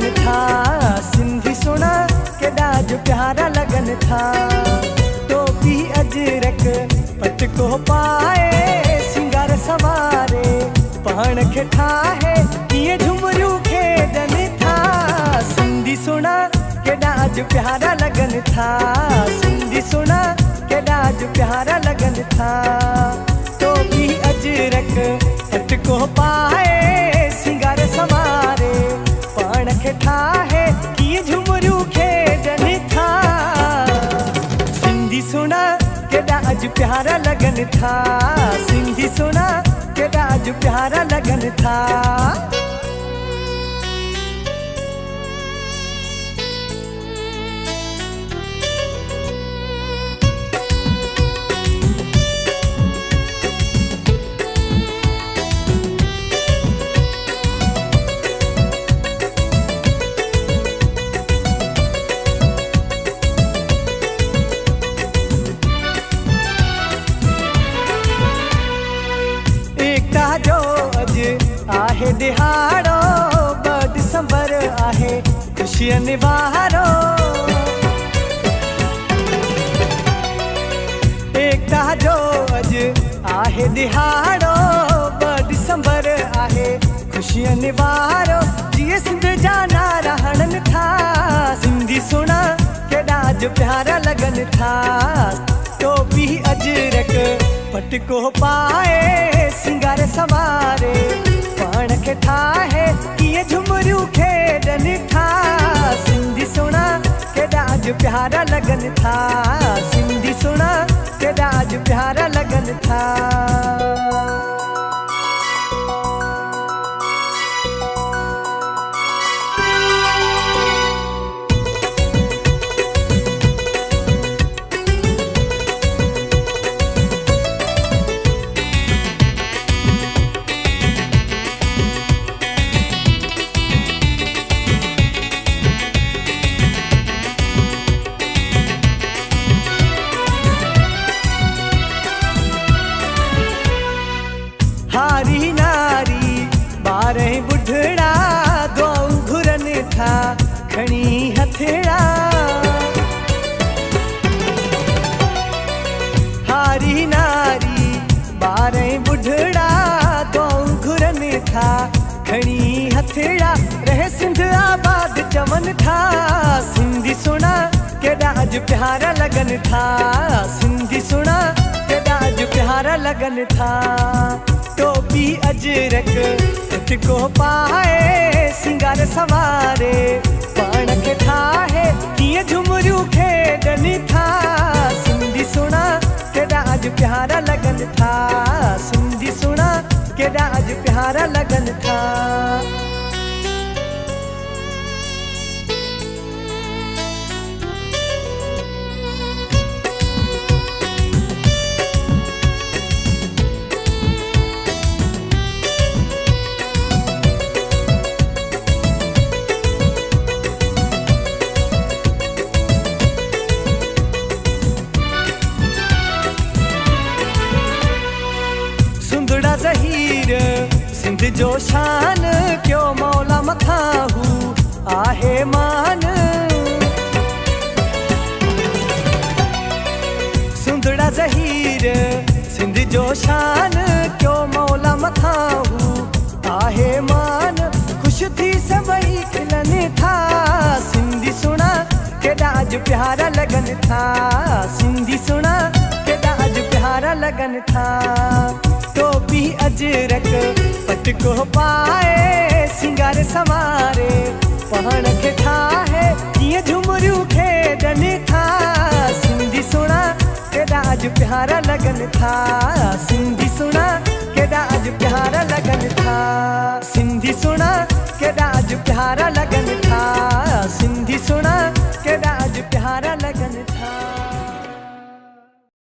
लगन था। सिंधी सुना केॾा जो प्यारा लगन था। टोपी अजरक पटको पाए सिंगार सवारे पाण खे ठाहे कीअं झुमरियूं खेॾनि था। सिंधी सुना केॾा जो प्यारा लगन था। सिंधी सुना केॾा जो प्यारा लगन था। टोपी अजरक पटको पाए सिंगार सवारे पाण खे ठाहे कीअं झुमरियूं खेॾनि था। सिंधी सुना केॾा अॼु प्यारा लगन था। सिंधी सुना केॾा अॼु प्यारा लगन था। जो अॼु आहे दिहाड़ो 2 दिसंबर आहे ख़ुशियुनि वारो। एकता जो अॼु आहे दिहाड़ो 2 दिसंबर आहे ख़ुशियुनि वारो। जीअं सिंध जा नारा हणनि था। सिंधी सुना केॾा अॼु प्यारा लगन था। टोपी अजरक पटको पाए सिंगार सवारे पाण खे ठाहे कीअं झुमरियूं खेॾनि था। सिंधी सुना केॾा अॼु प्यारा लगन था। सिंधी सुना केॾा अॼु प्यारा लगन था। हारी नारी 12 बुढ़ड़ा दुआऊं घुरनि था खणी हथड़ा। हारी नारी 12 बुढ़ड़ा दुआऊं घुरनि था खणी हथड़ा। रहे सिंध आबाद चवनि था। सिंधी सुना केॾा अॼु प्यारा लगन था। सिंधी सुना केॾा अॼु प्यारा लगन था। टोपी अजरक पटको पाए सिंगार सवारे पाण खे ठाहे कीअं झुमरियूं खेॾनि था। सिंधी सुना केॾा अॼु प्यारा लगन था। सिंधी सुना केॾा अॼु प्यारा लगन था। सुंदड़ा ज़हीर सिंध जो शान क्यों मौला मथां हू आहे मान। सुंदड़ा ज़हीर सिंध जो शान क्यों मौला मथां हू आहे मान। ख़ुशि थी सभई खिलनि था। सिंधी सुना केॾा अॼु प्यारा लगन था। सिंधी सुना केॾा अॼु प्यारा लगन था। टोपी अजरक पटको पाए सिंगार सवारे पाण खे ठाहे कीअं झुमरियूं खेॾनि था। सिंधी सुना केॾा अॼु प्यारा लगन था। सिंधी सुना केॾा अॼु प्यारा लगन था। सिंधी सुना केॾा अॼु प्यारा लगन